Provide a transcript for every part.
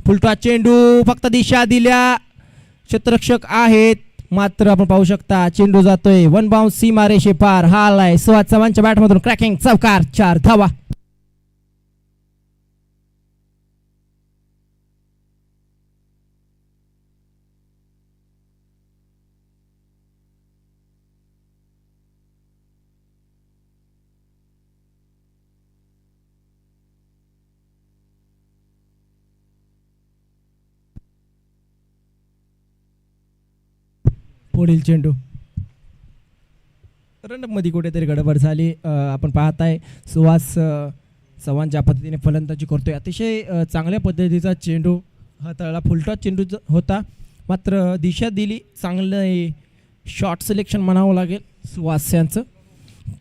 Full toss चेंडू फक्त दिशा दिल्या, क्षेत्ररक्षक आहेत मात्र आपण पाहू शकता चेंडू जातोय वन बाउन्स सीमारेषे पार. हा आलाय सुहास चव्हाणच्या बॅटमधून क्रॅकिंग चौकार, 4 धावा. पुढील चेंडू रनअपमध्ये कुठेतरी गडबड झाली. आपण पाहताय सुहास चव्हाण ज्या पद्धतीने फलंदाजी करतोय अतिशय चांगल्या पद्धतीचा चेंडू हाताळला. फुलटॉस चेंडू होता मात्र दिशा दिली, चांगलं शॉट सिलेक्शन म्हणावं लागेल सुहास यांचं.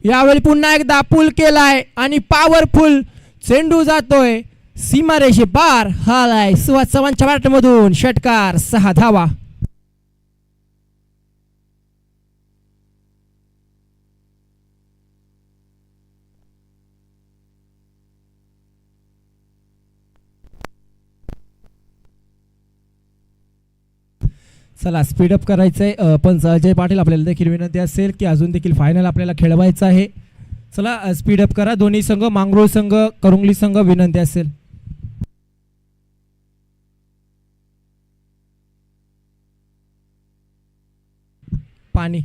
यावेळी पुन्हा एकदा पुल केलाय आणि पॉवरफुल चेंडू जातोय सीमारेषे पार. हालाय सुहास चव्हाणच्या बॅटमधून षटकार, 6 धावा. चला स्पीडअप करायचं आहे पण अजय पाटील आपल्याला देखील विनंती असेल की अजून देखील फायनल आपल्याला खेळवायचं आहे. चला स्पीडअप करा. दोन्ही संघ, मांगरोळ संघ, करुंगली संघ, विनंती असेल. पाणी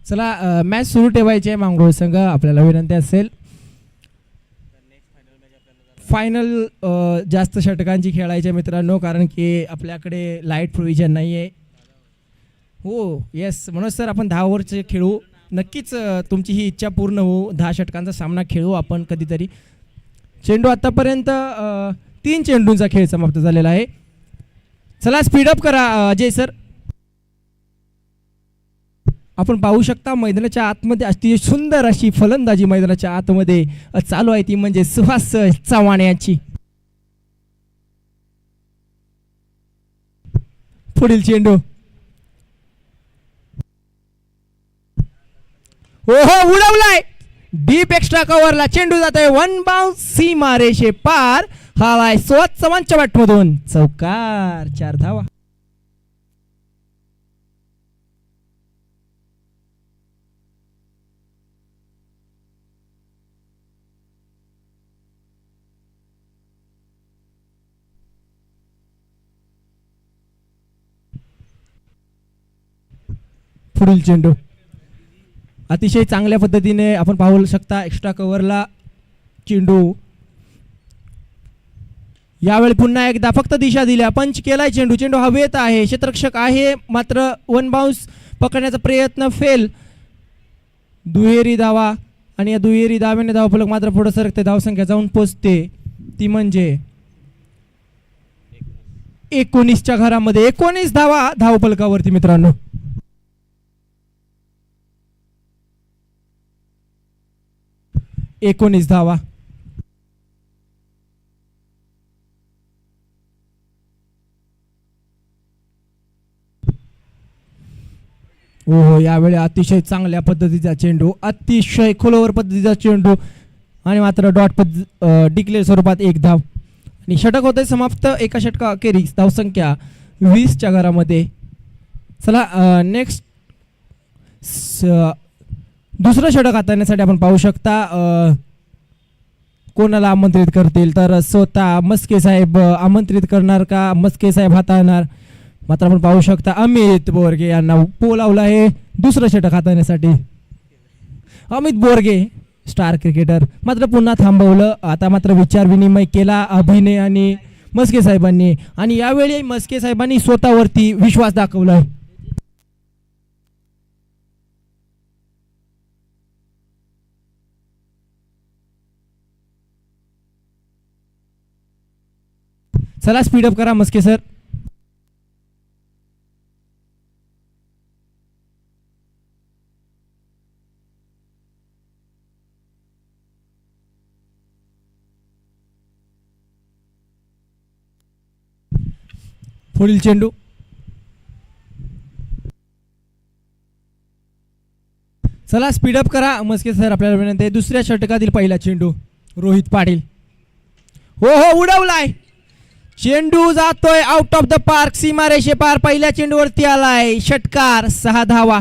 चला मॅच सुरू ठेवायची आहे मांगरोळ संघ, आपल्याला विनंती असेल. फायनल जास्त षटकांची खेळायचे मित्रांनो, कारण की आपल्याकडे लाईट प्रोव्हिजन नाही आहे. हो येस मनोज सर, आपण 10 ओव्हरचे खेळू नक्कीच. तुमची ही इच्छा पूर्ण होऊ, 10 षटकांचा सामना खेळू आपण कधीतरी. चेंडू आतापर्यंत 3 चेंडूंचा खेळ समाप्त झालेला आहे. चला स्पीडअप करा अजय सर. आपण पाहू शकता मैदानाच्या आतमध्ये अति सुंदर अशी फलंदाजी मैदानाच्या आतमध्ये चालू आहे, ती म्हणजे सुहास चव्हाण यांची. पुढील चेंडू हो उडवलाय डीप एक्स्ट्रा कव्हरला. चेंडू जात आहे वन बाउन्स सीमारेषे पार. हालाय सुहास चव्हाणच्या बॅटमधून चौकार, 4 धावा. पुढील चेंडू अतिशय चांगल्या पद्धतीने आपण पाहू शकता एक्स्ट्रा कव्हरला चेंडू. यावेळी पुन्हा एकदा फक्त दिशा दिल्या, पंच केलाय चेंडू. चेंडू हवेत आहे, क्षेत्ररक्षक आहे मात्र वन बाउन्स पकडण्याचा प्रयत्न फेल. दुहेरी धावा आणि या दुहेरी धाव्याने धावफलक मात्र पुढे सरकते. धावसंख्या जाऊन पोचते ती म्हणजे 19च्या घरामध्ये. 19 धावा धावफलकावरती मित्रांनो. एकोणीस धावा. हो यावेळी अतिशय चांगल्या पद्धतीचा चेंडू, अतिशय खोलवर पद्धतीचा चेंडू आणि मात्र डॉट डिक्लेअर स्वरूपात 1 धाव आणि षटक होते समाप्त. एका षटका अखेरीस धावसंख्या 20च्या घरामध्ये. चला नेक्स्ट दुसरं षटक हाताळण्यासाठी आपण पाहू शकता कोणाला आमंत्रित करतील, तर स्वतः मस्के साहेब आमंत्रित करणार का मस्के साहेब हाताळणार. मात्र आपण पाहू शकता अमित बोरगे यांना बोलावलं आहे दुसरं षटक हाताळण्यासाठी. अमित बोरगे स्टार क्रिकेटर मात्र पुन्हा थांबवलं. आता मात्र विचार विनिमय केला अभिनय आणि मस्के साहेबांनी, आणि यावेळी मस्के साहेबांनी स्वतःवरती विश्वास दाखवलाय. चला स्पीडअप करा मस्के सर. पुढील चेंडू. चला स्पीडअप करा मस्के सर, आपल्याला विनंती आहे. दुसऱ्या षटकातील पहिला चेंडू रोहित पाटील. हो हो उडवलाय चेंडू, जातोय आउट ऑफ द पार्क, सीमारेषे पार. पहिल्या चेंडूवरती आलाय षटकार. 6 धावा.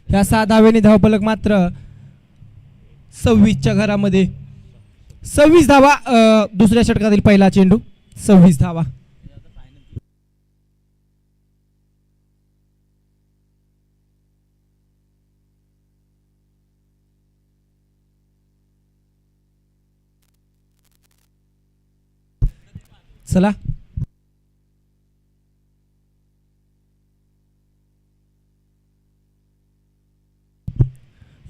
ह्या 6 धावेने धावफलक मात्र 26च्या घरामध्ये. 26 धावा. दुसऱ्या षटकातील पहिला चेंडू 26 धावा. चला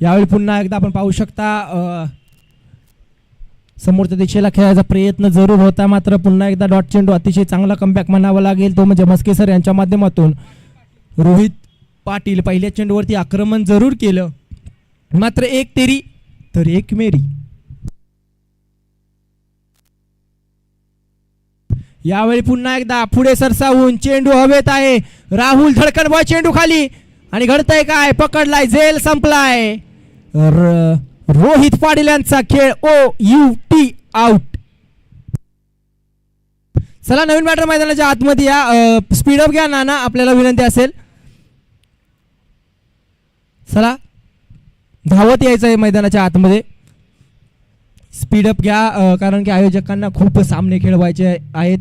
यावेळी पुन्हा एकदा आपण पाहू शकता समोरच्या दिशेला खेळायचा प्रयत्न जरूर होता, मात्र पुन्हा एकदा डॉट चेंडू. अतिशय चांगला कमबॅक म्हणावा लागेल तो म्हणजे मस्के सर यांच्या माध्यमातून. रोहित पाटील पहिल्या चेंडूवरती आक्रमण जरूर केलं, मात्र एक तेरी तर एक मेरी. यावेळी पुन्हा एकदा पुढे सरसावून चेंडू हवेत आहे. राहुल धडकन बॉय चेंडू खाली, आणि घडतंय काय, पकडलाय, झेल संपलाय. रोहित पाटील यांचा खेळ OUT आउट. चला नवीन बॅटर मैदानाच्या आतमध्ये या. स्पीडअप घ्या नाना, आपल्याला विनंती असेल. चला धावत यायचं आहे मैदानाच्या आतमध्ये. स्पीडअप घ्या कारण की आयोजकांना खूप सामने खेळवायचे आहेत.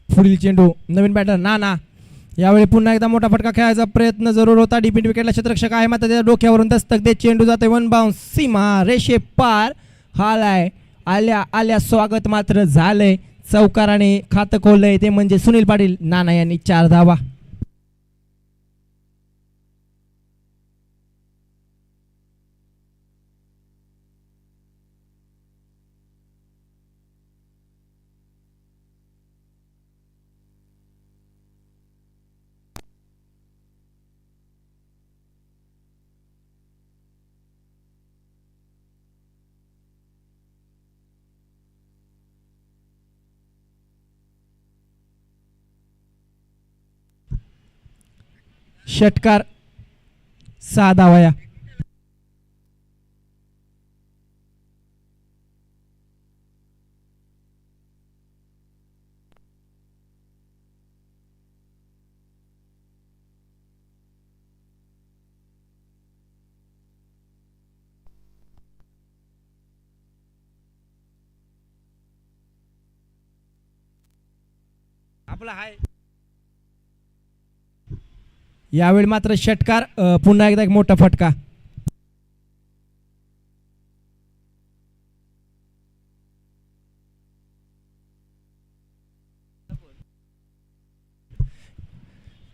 पुढील चेंडू नवीन बॅटर नाना. यावेळी पुन्हा एकदा मोठा फटका खेळायचा प्रयत्न जरूर होता. डीपीन विकेटला क्षेत्ररक्षक आहे, मात्र त्याच्या डोक्यावरून दस्तक देत चेंडू जातोय वन बाउन्स, सीमा रेषे पार. हालाय आल्या आल्या स्वागत मात्र झालंय. चौकाराने खातं खोललंय ते म्हणजे सुनील पाटील. नाना यांनी 4 धावा. षटकार 6 धावा. आपला आहे यावेळी मात्र षटकार. पुन्हा एकदा एक मोठा फटका.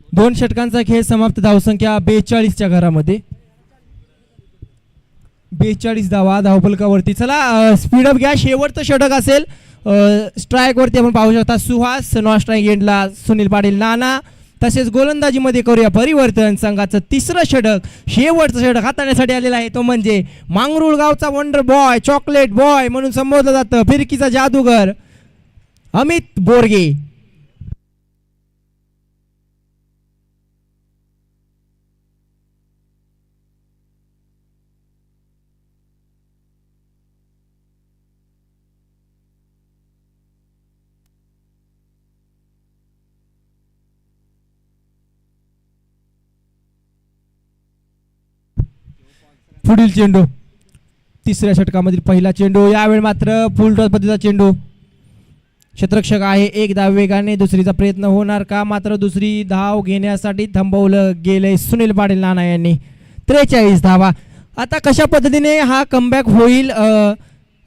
दोन षटकांचा खेळ समाप्त. धावसंख्या 42च्या घरामध्ये. 42 धावा धावफलकावरती. चला स्पीडअप घ्या, शेवटचं षटक असेल. स्ट्राईकवरती आपण पाहू शकता सुहास, नॉन स्ट्राईक एंडला सुनील पाटील नाना. तसेच गोलंदाजीमध्ये करूया परिवर्तन. संघाचं तिसरं षटक, शेवटचं षटक हाताळण्यासाठी आलेलं आहे, तो म्हणजे मांगरूळ गावचा वंडर बॉय, चॉकलेट बॉय म्हणून संबोधलं जातं, फिरकीचा जादूगर अमित बोरगे. पुढील चेंडू, तिसऱ्या षटकामधील पहिला चेंडू. यावेळी मात्र फुल टॉस पद्धतीचा चेंडू. क्षेत्ररक्षक आहे, एक धाव वेगाने. दुसरीचा प्रयत्न होणार का? मात्र दुसरी धाव घेण्यासाठी थांबवलं गेलंय सुनील पाटील नाना यांनी. 43 धावा. आता कशा पद्धतीने हा कमबॅक होईल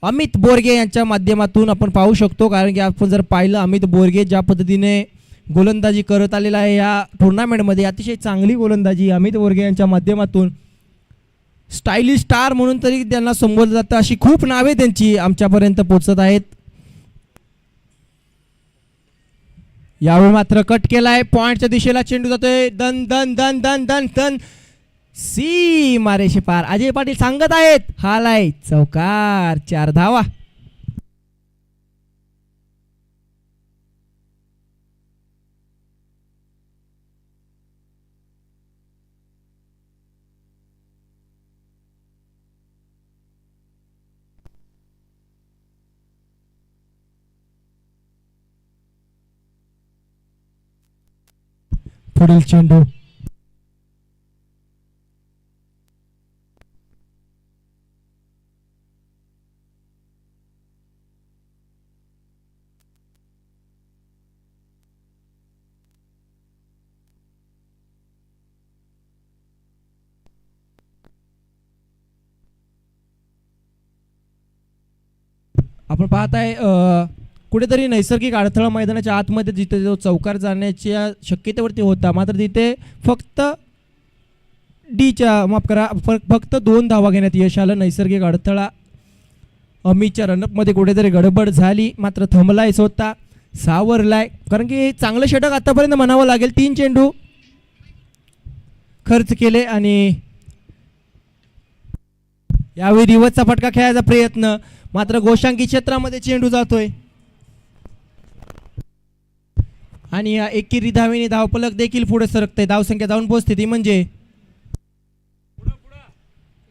अमित बोरगे यांच्या माध्यमातून आपण पाहू शकतो. कारण की आपण जर पाहिलं अमित बोरगे ज्या पद्धतीने गोलंदाजी करत आलेला आहे या टुर्नामेंटमध्ये, अतिशय चांगली गोलंदाजी अमित बोरगे यांच्या माध्यमातून. स्टायलिश स्टार म्हणून तरी त्यांना संबोधलं जातं, अशी खूप नावे त्यांची आमच्यापर्यंत पोहोचत आहेत. यावेळी मात्र कट केलाय, पॉइंटच्या दिशेला चेंडू जातोय. दन दन दन दन दन दन सी मारेशे पार. अजय पाटील सांगत आहेत हालाय चौकार. 4 धावा. पुढील चेंडू, आपण पाहत आहे कुठेतरी नैसर्गिक अडथळा मैदानाच्या आतमध्ये जिथे जो चौकार जाण्याच्या शक्यतेवरती होता, मात्र तिथे फक्त माफ करा फक्त 2 धावा घेण्यात यश आलं. नैसर्गिक अडथळा अमितच्या रनअपमध्ये कुठेतरी गडबड झाली, मात्र थांबलाय स्वतः, सावरलाय. कारण की चांगलं षटक आतापर्यंत म्हणावं लागेल. 3 चेंडू खर्च केले आणि यावेळी रिवर्सचा फटका खेळायचा प्रयत्न, मात्र गोशांकी क्षेत्रामध्ये चेंडू जातोय आणि या एकेरी धावेने धावफलक देखील पुढे सरकते. धावसंख्या जाऊन पोहोचते ती म्हणजे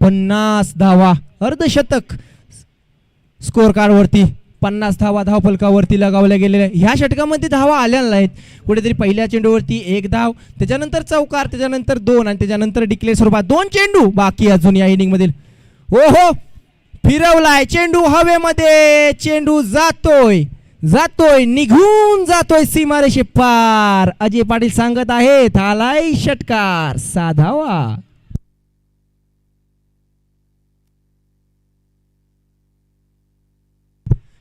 50 धावा. अर्धशतक स्कोर कार्डवरती 50 धावा धावफलकावरती लगावल्या गेलेल्या. ह्या षटकामध्ये धावा आल्या नाहीत. कुठेतरी पहिल्या चेंडूवरती 1 धाव, त्याच्यानंतर चौकार, त्याच्यानंतर 2 आणि त्याच्यानंतर डिक्लेअर स्वरूपात 2 चेंडू बाकी अजून या इनिंग मधील. हो फिरवलाय चेंडू हवेमध्ये, चेंडू जातोय निघून जातोय सीमारेषे पार. अजय पाटील सांगत आहेत आलाय षटकार. 6 धावा.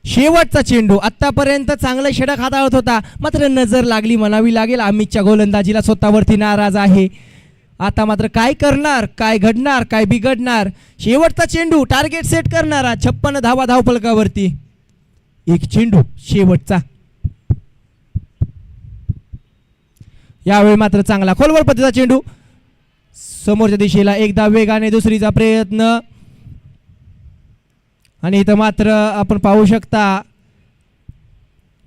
शेवटचा चेंडू. आतापर्यंत चांगला षटक हाताळत होता, मात्र नजर लागली म्हणावी लागेल अमितच्या गोलंदाजीला. स्वतःवरती नाराज आहे. आता मात्र काय करणार, काय घडणार, काय बिघडणार. शेवटचा चेंडू टार्गेट सेट करणारा. 56 धावा धावफलकावरती. 1 चेंडू शेवटचा. यावेळी मात्र चांगला खोलवर पद्धतीचा चेंडू समोरच्या दिशेला. 1 धाव वेगाने. दुसरीचा प्रयत्न आणि इथं मात्र आपण पाहू शकता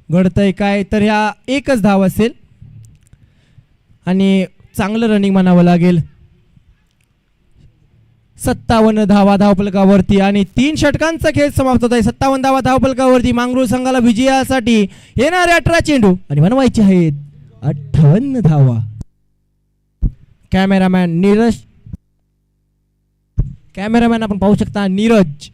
घडतंय काय, तर ह्या 1च धाव असेल आणि चांगलं रनिंग म्हणावं लागेल. 57 धावा धावफलकावरती आणि 3 षटकांचा खेळ समाप्त होत आहे. 57 धावा धावफलकावरती. मांगरूळ संघाला विजयासाठी येणारे 18 चेंडू आणि बनवायचे आहेत 58 धावा. कॅमेरामॅन आपण पाहू शकता नीरज.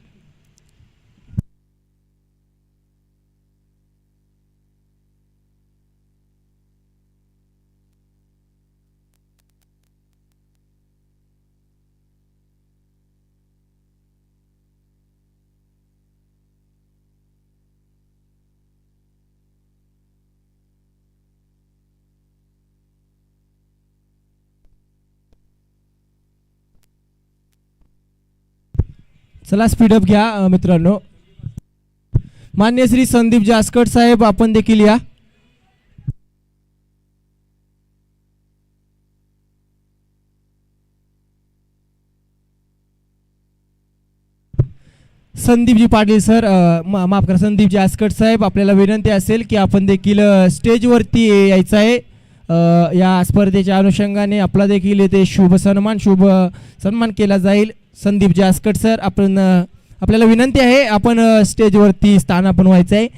चला स्पीडअप घ्या मित्रांनो. मान्य श्री संदीप जासकट साहेब आपण देखील या. संदीपजी पाटील सर, माफ करा संदीपजी आसकट साहेब, आपल्याला विनंती असेल की आपण देखील स्टेजवरती यायचं आहे. या स्पर्धेच्या अनुषंगाने आपला देखील येथे शुभ सन्मान केला जाईल. संदीपजी आसकट सर, आपल्याला विनंती आहे आपण स्टेजवरती स्थानापन्न व्हायचं आहे.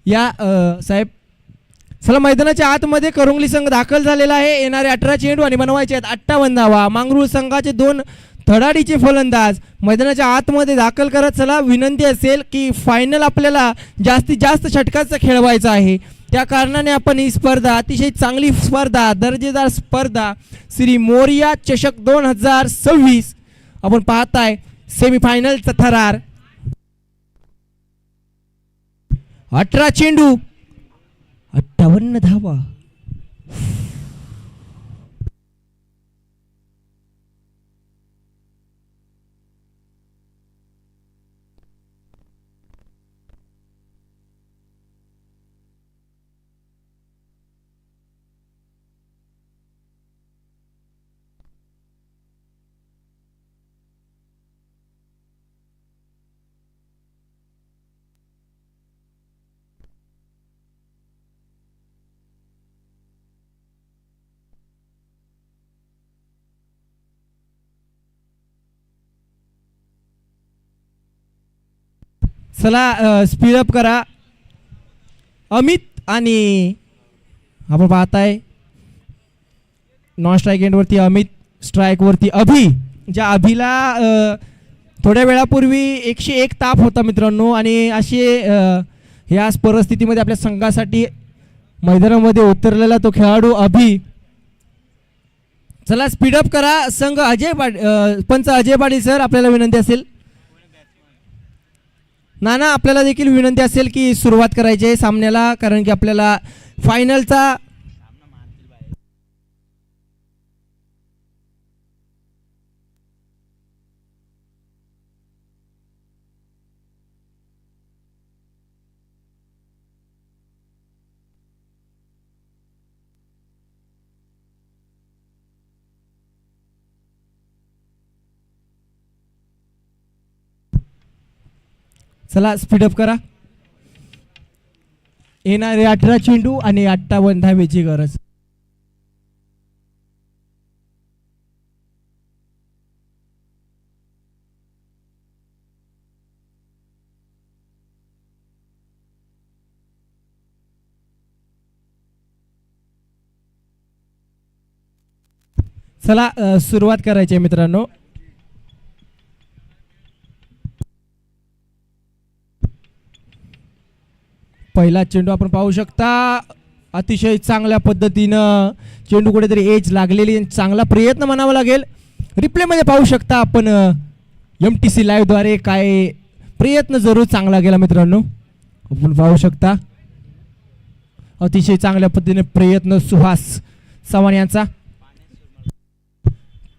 या साहेब. चला, मैदानाच्या आतमध्ये करंगली संघ दाखल झालेला आहे. येणारे 18 चेंडू आणि बनवायचे आहेत 58 धावा. मांगरूळ संघाचे 2 धडाडीचे फलंदाज मैदानाच्या आतमध्ये दाखल करत. चला, विनंती असेल की फायनल आपल्याला जास्तीत जास्त षटकाचा खेळवायचा आहे. त्या कारणाने आपण ही स्पर्धा, अतिशय चांगली स्पर्धा, दर्जेदार स्पर्धा, श्री मोरिया चषक 2026 आपण पाहताय. सेमीफायनलचा थरार. 18 चेंडू 58 धावा. चला, स्पीडअप करा. अमित आणि आपण पाहताय नॉन स्ट्राईक एंडवरती अमित, स्ट्राईकवरती अभि. ज्या अभिला थोड्या वेळापूर्वी 101 ताप होता मित्रांनो, आणि असे ह्या परिस्थितीमध्ये आपल्या संघासाठी मैदानामध्ये उतरलेला तो खेळाडू अभि. चला, स्पीडअप करा. संघ पंच अजय पाटील सर, आपल्याला विनंती असेल. नाना, आपल्याला देखील विनंती असेल की सुरुवात करायची आहे सामन्याला, कारण की आपल्याला फायनलचा चला, स्पीडअप करा. येणारे 18 चेंडू आणि 58 धावेची गरज. चला, सुरुवात करायची आहे मित्रांनो. पहिला चेंडू आपण पाहू शकता. अतिशय चांगल्या पद्धतीनं चेंडू कुठेतरी एज लागलेली, चांगला प्रयत्न म्हणावा लागेल. रिप्लेमध्ये पाहू शकता आपण MTC लाईव्हद्वारे काय प्रयत्न जरूर चांगला गेला मित्रांनो. आपण पाहू शकता अतिशय चांगल्या पद्धतीने प्रयत्न सुहास चव्हाण यांचा.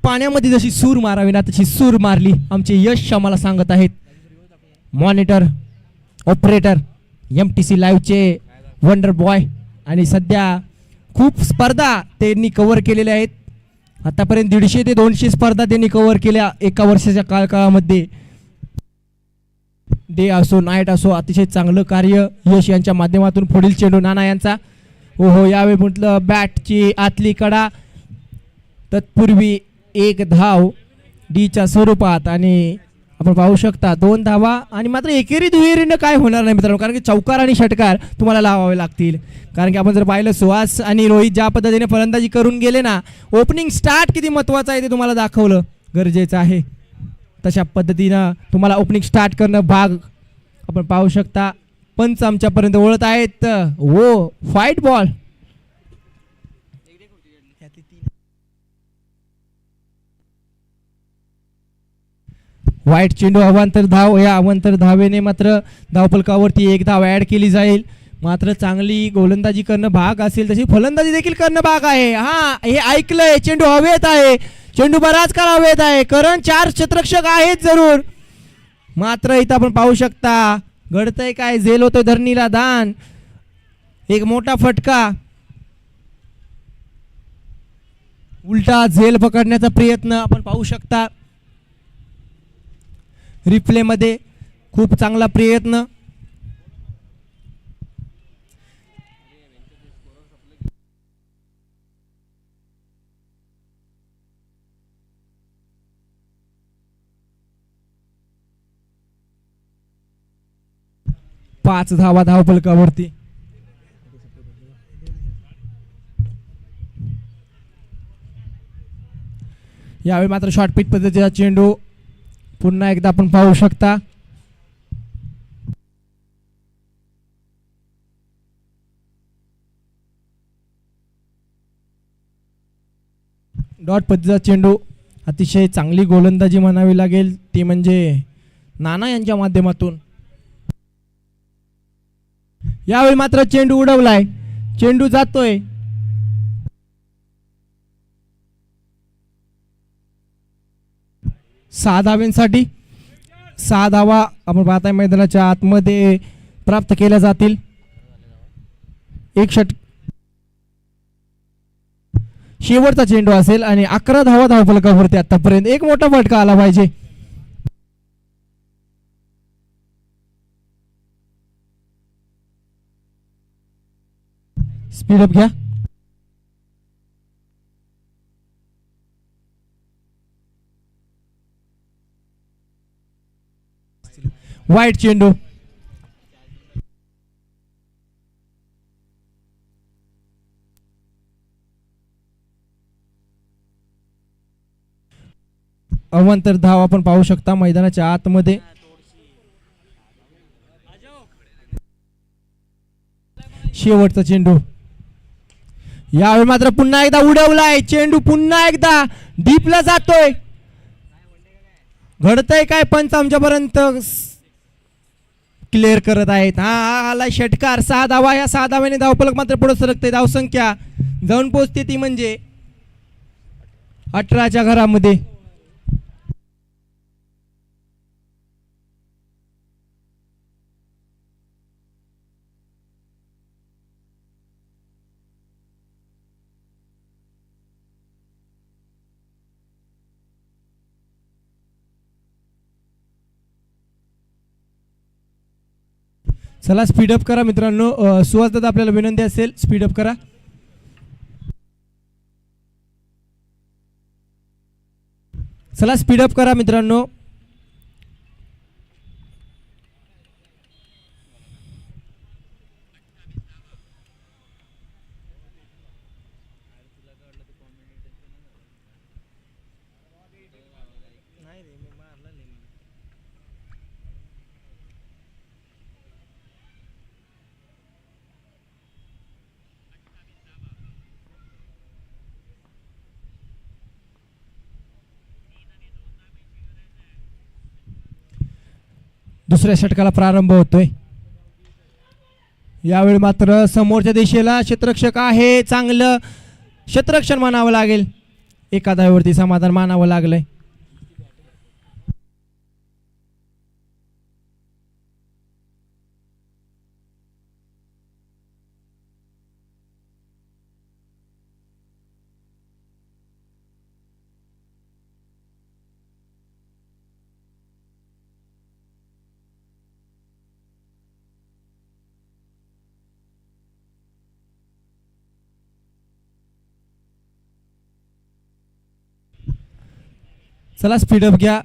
पाण्यामध्ये जशी सूर मारावी ना तशी सूर मारली आमचे यश आम्हाला सांगत आहेत. मॉनिटर ऑपरेटर MTC लाईव्हचे वंडर बॉय, आणि सध्या खूप स्पर्धा त्यांनी कव्हर केलेल्या आहेत. आतापर्यंत 150 ते 200 स्पर्धा त्यांनी कव्हर केल्या एका वर्षाच्या काळामध्ये. डे असो नाईट असो, अतिशय चांगलं कार्य यश यांच्या माध्यमातून. पुढील चेंडू नाना यांचा. ओहो, यावेळी म्हटलं बॅटची आतली कडा. तत्पूर्वी 1 धाव डीच्या स्वरूपात, आणि आपण पाहू शकता 2 धावा. आणि मात्र एकेरी दुहेरीनं काय होणार नाही मित्रांनो, कारण की चौकार आणि षटकार तुम्हाला लावावे लागतील. कारण की आपण जर पाहिलं सुहास आणि रोहित ज्या पद्धतीने फलंदाजी करून गेले ना, ओपनिंग स्टार्ट किती महत्त्वाचं आहे ते तुम्हाला दाखवलं गरजेचं आहे. तशा पद्धतीनं तुम्हाला ओपनिंग स्टार्ट करणं भाग. आपण पाहू शकता पंच आमच्यापर्यंत वळत आहेत. ओ फाईट बॉल. वाईट चेंडू अवांतर धाव. या अवांतर धावेने मात्र धावफलकावरती 1 धाव ॲड केली जाईल. मात्र चांगली गोलंदाजी करणं भाग असेल तशी फलंदाजी देखील करणं भाग आहे. हा, हे ऐकलंय. चेंडू हवेत आहे, चेंडू बराच काळ हवेत आहे. कारण 4 क्षेत्ररक्षक आहेत जरूर. मात्र इथं आपण पाहू शकता घडतंय काय, झेल होतोय धरणीला दान, एक मोठा फटका, उलटा झेल पकडण्याचा प्रयत्न आपण पाहू शकता रिप्ले मध्ये, खूप चांगला प्रयत्न. पाच धावा धावफलकावरती. यावेळी मात्र शॉर्ट पिच पद्धतीचा चेंडू पुन्हा एकदा आपण पाहू शकता. डॉट पद्धतीचा चेंडू, अतिशय चांगली गोलंदाजी म्हणावी लागेल ती म्हणजे नाना यांच्या माध्यमातून. यावेळी मात्र चेंडू उडवलाय, चेंडू जातोय. सहा धावांसाठी 6 धावा आपण पाहताय मैदानाच्या आतमध्ये प्राप्त केल्या जातील. एक शेवटचा चेंडू असेल आणि 11 धावा धावफलकावरती आतापर्यंत. एक मोठा फटका आला पाहिजे. स्पीडअप घ्या. वाईट चेंडू. अवांतर धाव आपण पाहू शकता मैदानाच्या आतमध्ये. शेवटचा चेंडू. यावेळी मात्र पुन्हा एकदा उडवलाय चेंडू, पुन्हा एकदा डीपला जातोय. घडतंय काय, पंच आमच्यापर्यंत क्लिअर करत आहेत. हा आला षटकार. 6 धावा. या 6 धाव्याने धावफलक मात्र पुढे सरकते. धावसंख्या जाऊन पोहोचते ती म्हणजे 18च्या घरामध्ये. चला स्पीडअप करा मित्रांनो. सुहास दादा आपल्याला विनंती असेल स्पीडअप करा. चला स्पीडअप करा मित्रांनो. दुसऱ्या षटकाला प्रारंभ होतोय. यावेळी मात्र समोरच्या दिशेला क्षेत्ररक्षक आहे, चांगलं क्षेत्ररक्षण मानावं लागेल. एका धावेवरती समाधान मानावं लागलंय. चला स्पीडअप घ्या.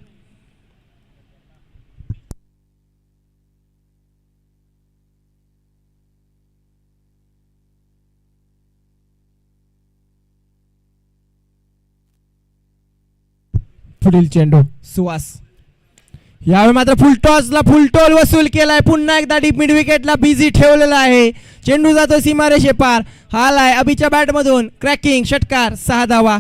पुढील चेंडू सुहास. यावेळी मात्र फुलटॉसला फुलटॉल वसूल केलाय. पुन्हा एकदा डीप मिड विकेटला बिझी ठेवलेला आहे. चेंडू जातो सीमारेषे पार. हालाय अभिच्या बॅट मधून क्रॅकिंग षटकार. 6 धावा.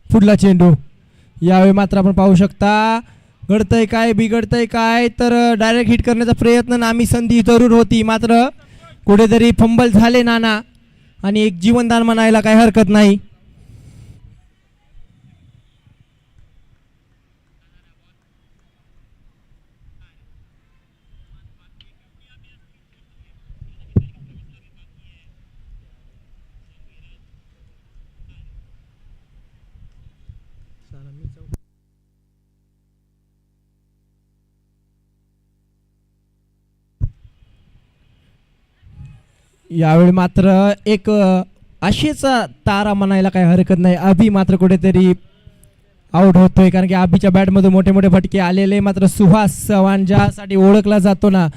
पुढला चेंडू यावेळी मात्र आपण पाहू शकता घडतंय काय बिघडतंय काय, तर डायरेक्ट हिट करण्याचा प्रयत्न नामी संधी जरूर होती, मात्र कुठेतरी फंबल झाले नाना आणि एक जीवनदान म्हणायला काही हरकत नाही. यावेळी मात्र एक आशेचा तारा म्हणायला काही हरकत नाही. अभि मात्र कुठेतरी आउट होतोय, कारण की अभिच्या बॅटमध्ये मोठे मोठे फटके आलेले, मात्र सुहास चव्हाण ज्यासाठी ओळखला जातो ना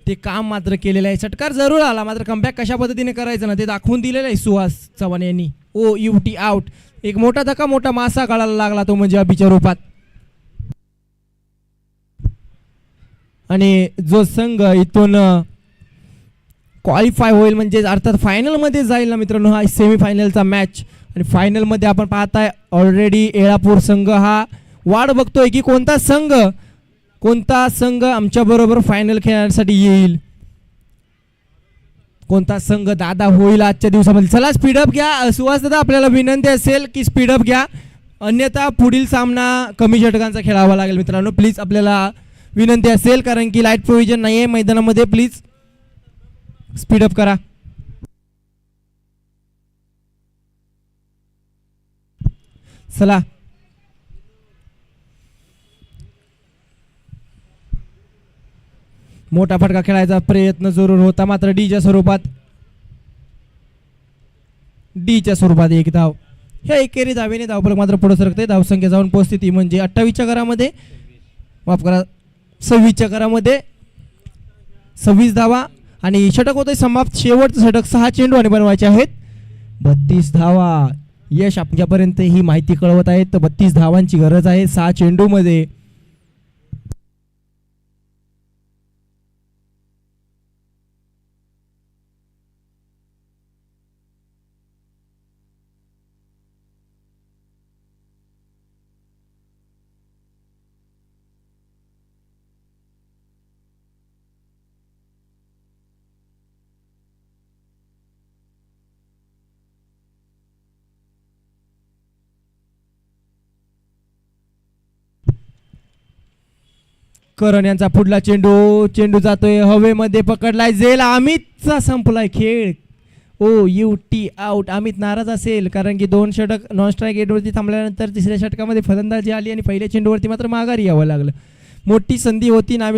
ते काम मात्र केलेलं आहे. षटकार जरूर आला, मात्र कमबॅक कशा पद्धतीने करायचं ना ते दाखवून दिलेलं आहे सुहास चव्हाण यांनी. ओ UT आउट. एक मोठा धक्का, मोठा मासा काढायला लागला तो म्हणजे अभिच्या रूपात. आणि जो संघ इथून क्वालिफाय होईल म्हणजे अर्थात फायनलमध्ये जाईल ना मित्रांनो, हा सेमीफायनलचा मॅच. आणि फायनलमध्ये आपण पाहताय ऑलरेडी येळापूर संघ हा वाट बघतोय की कोणता संघ आमच्याबरोबर फायनल खेळण्यासाठी येईल, कोणता संघ दादा होईल आजच्या दिवसामध्ये. चला स्पीडअप घ्या सुहास दादा, आपल्याला विनंती असेल की स्पीडअप घ्या, अन्यथा पुढील सामना कमी षटकांचा खेळावा लागेल मित्रांनो. प्लीज आपल्याला विनंती असेल, कारण की लाईट प्रोव्हिजन नाही आहे मैदानामध्ये. प्लीज स्पीडअप करा. चला मोठा फटका खेळायचा प्रयत्न जरूर होता, मात्र डीच्या स्वरूपात एक धाव. ह्या एकेरी धावेने धावफलक मात्र पुढे सरकते. धावसंख्या जाऊन पोहोचते ती म्हणजे 28च्या घरामध्ये, माफ करा 26च्या घरामध्ये 26 धावा. आणि षटक होते समाप्त. शेवटचं षटक 6 चेंडू आणि बनवायचे आहेत 32 धावा. यश आपल्यापर्यंत ही माहिती कळवत आहेत, तर 32 धावांची गरज आहे 6 चेंडूमध्ये. करण यांचा पुढला चेंडू जातोय हवेमध्ये, पकडलाय झेल. अमितचा संपलाय खेळ. ओ UT आउट. अमित नाराज असेल, कारण की 2 षटक नॉन स्ट्राईक एटवरती थांबल्यानंतर तिसऱ्या षटकामध्ये फलंदाजी आली आणि पहिल्या चेंडूवरती मात्र माघारी यावं लागलं. मोठी संधी होती नामी